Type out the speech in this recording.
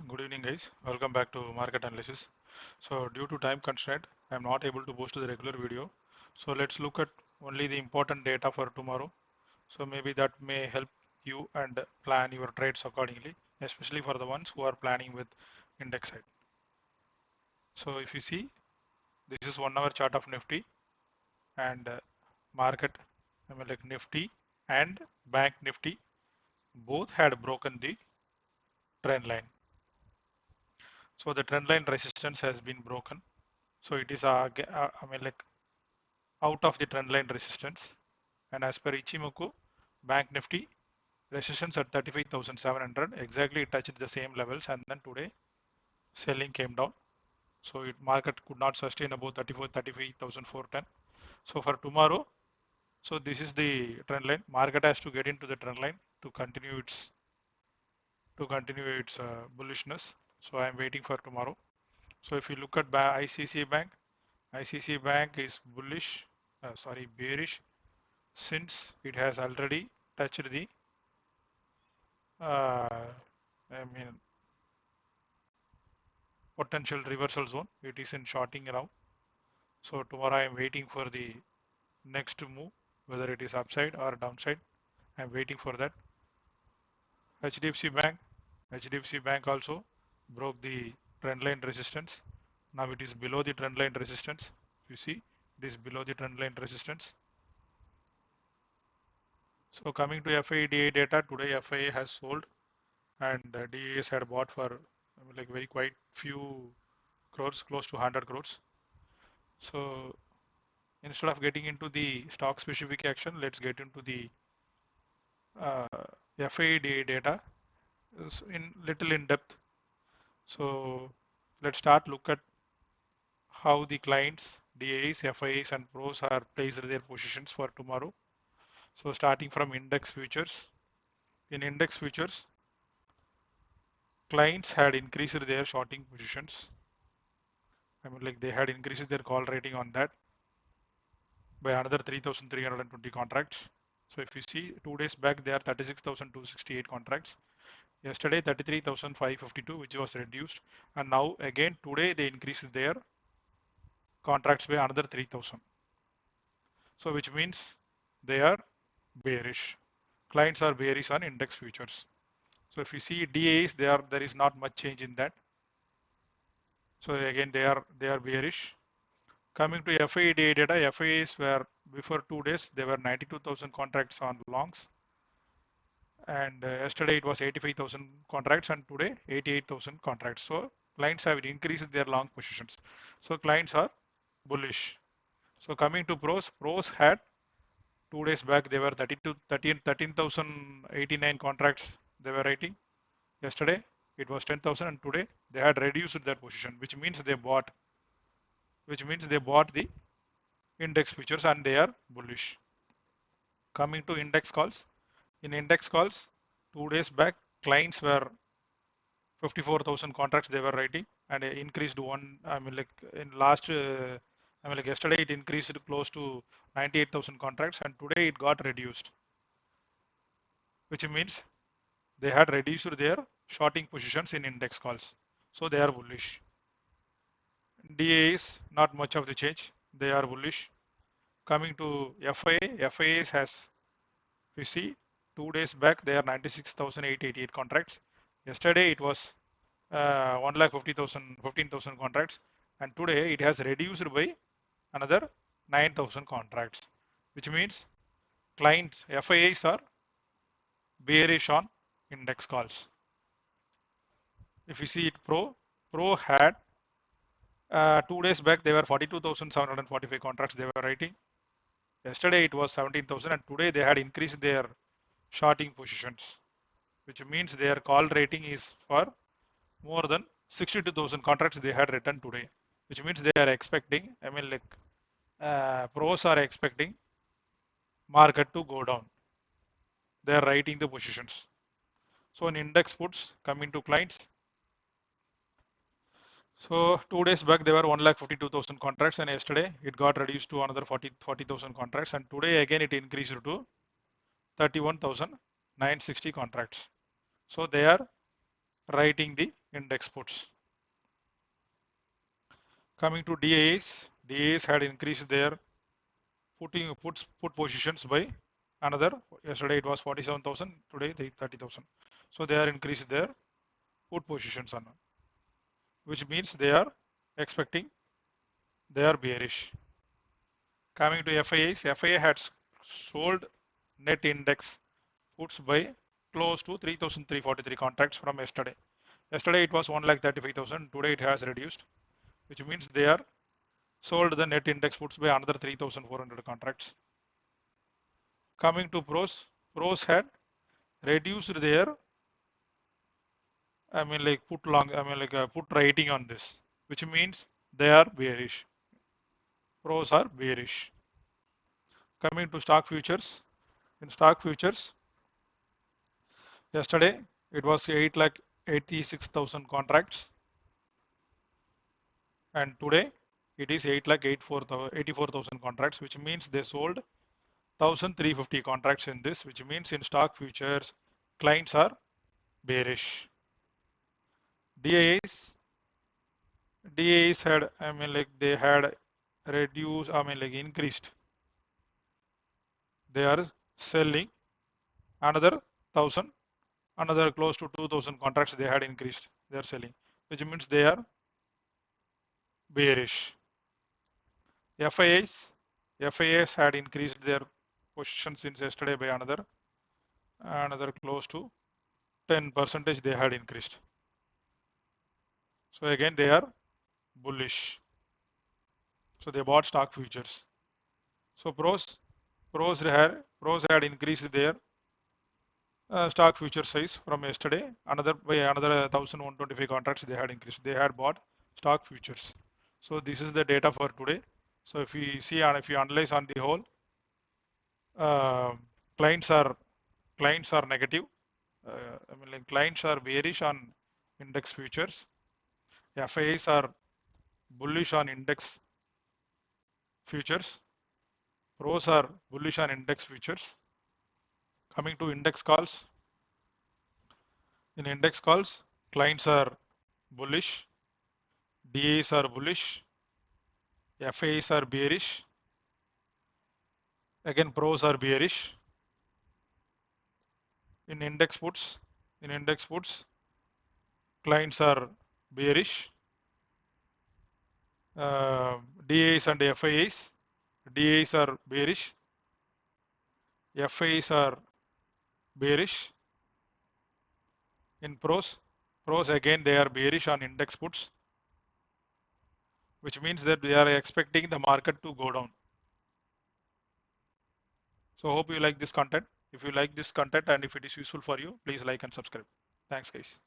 Good evening, guys. Welcome back to market analysis. So due to time constraint, I'm not able to post the regular video. So let's look at only the important data for tomorrow. So maybe that may help you and plan your trades accordingly, especially for the ones who are planning with index side. So if you see, this is 1 hour chart of Nifty and market, like Nifty and Bank Nifty both had broken the trend line. So the trend line resistance has been broken. So it is like out of the trend line resistance. And as per Ichimoku, Bank Nifty resistance at 35,700. Exactly, it touched the same levels, and then today selling came down. So market could not sustain above 35,410. So for tomorrow, so this is the trend line. Market has to get into the trend line to continue its bullishness. So I am waiting for tomorrow. So if you look at ICICI Bank is bearish since it has already touched the I mean potential reversal zone. It is in shorting around. So tomorrow I am waiting for the next move, whether it is upside or downside. I am waiting for that. HDFC Bank also broke the trend line resistance. Now it is below the trend line resistance. You see, it is below the trend line resistance. So coming to FIA DA data, today FIA has sold and DAs had bought for like very quite few crores, close to 100 crores. So instead of getting into the stock specific action, let's get into the uh, FIA data in little in depth. So let's start look at how the clients, DAs, FIAs and pros are placed their positions for tomorrow. So starting from index futures, in index futures, clients had increased their shorting positions. Like they had increased their call rating on that by another 3,320 contracts. So if you see 2 days back, they are 36,268 contracts. Yesterday 33,552, which was reduced, and now again today they increased their contracts by another 3,000. So which means they are bearish. Clients are bearish on index futures. So if you see DAs, there is not much change in that. So again they are bearish. Coming to FIA data, FIAs were before 2 days they were 92,000 contracts on longs, and yesterday it was 85,000 contracts, and today 88,000 contracts. So clients have increased their long positions. So clients are bullish. So coming to pros had 2 days back they were 13,089 contracts they were writing. Yesterday it was 10,000, and today they had reduced their position, which means they bought the index futures and they are bullish. Coming to index calls, in index calls 2 days back clients were 54,000 contracts they were writing, and increased one. Yesterday it increased close to 98,000 contracts, and today it got reduced, which means they had reduced their shorting positions in index calls. So they are bullish. DA is not much of the change. They are bullish. Coming to FIA has, you see, 2 days back they are 96,888 contracts. Yesterday it was 1,50,000, 15,000 contracts, and today it has reduced by another 9,000 contracts, which means clients FIAs are bearish on index calls. If you see it, Pro had 2 days back they were 42,745 contracts they were writing. Yesterday it was 17,000, and today they had increased their shorting positions, which means their call rating is for more than 62,000 contracts they had written today, which means they are expecting, pros are expecting market to go down. They are writing the positions. So in index puts coming to clients, so 2 days back they were 1,52,000 contracts, and yesterday it got reduced to another 40,000 contracts, and today again it increased to 31,960 contracts. So they are writing the index puts. Coming to DAs, DAs had increased their put positions by another. Yesterday it was 47,000, today 30,000. So they are increased their put positions on, which means they are expecting, they are bearish. Coming to FIAs, FIA had sold net index puts by close to 3,343 contracts from yesterday. Yesterday it was 1,35,000. Today it has reduced, which means they are sold the net index puts by another 3,400 contracts. Coming to pros, pros had reduced their, put rating on this, which means they are bearish. Pros are bearish. Coming to stock futures, in stock futures, yesterday it was 8,86,000 contracts, and today it is 8,84,000 contracts, which means they sold 1,350 contracts in this, which means in stock futures clients are bearish. DAs had, they had reduced, increased. They are selling another 1,000, another close to 2,000 contracts they had increased. They are selling, which means they are bearish. FIAs had increased their position since yesterday by another close to 10% they had increased. So again they are bullish. So they bought stock futures. So pros had increased their stock future size from yesterday. Another 1,125 contracts they had increased. They had bought stock futures. So this is the data for today. So if you see and if you analyze on the whole, uh, clients are negative. Clients are bearish on index futures. FIAs are bullish on index futures. Pros are bullish on index futures. Coming to index calls. In index calls, clients are bullish, DAs are bullish, FIAs are bearish. Again, pros are bearish. In index puts, clients are bearish. DAs and FIAs, DAs are bearish, FIAs are bearish. In pros again they are bearish on index puts, which means that they are expecting the market to go down. So hope you like this content. If you like this content and if it is useful for you, please like and subscribe. Thanks guys.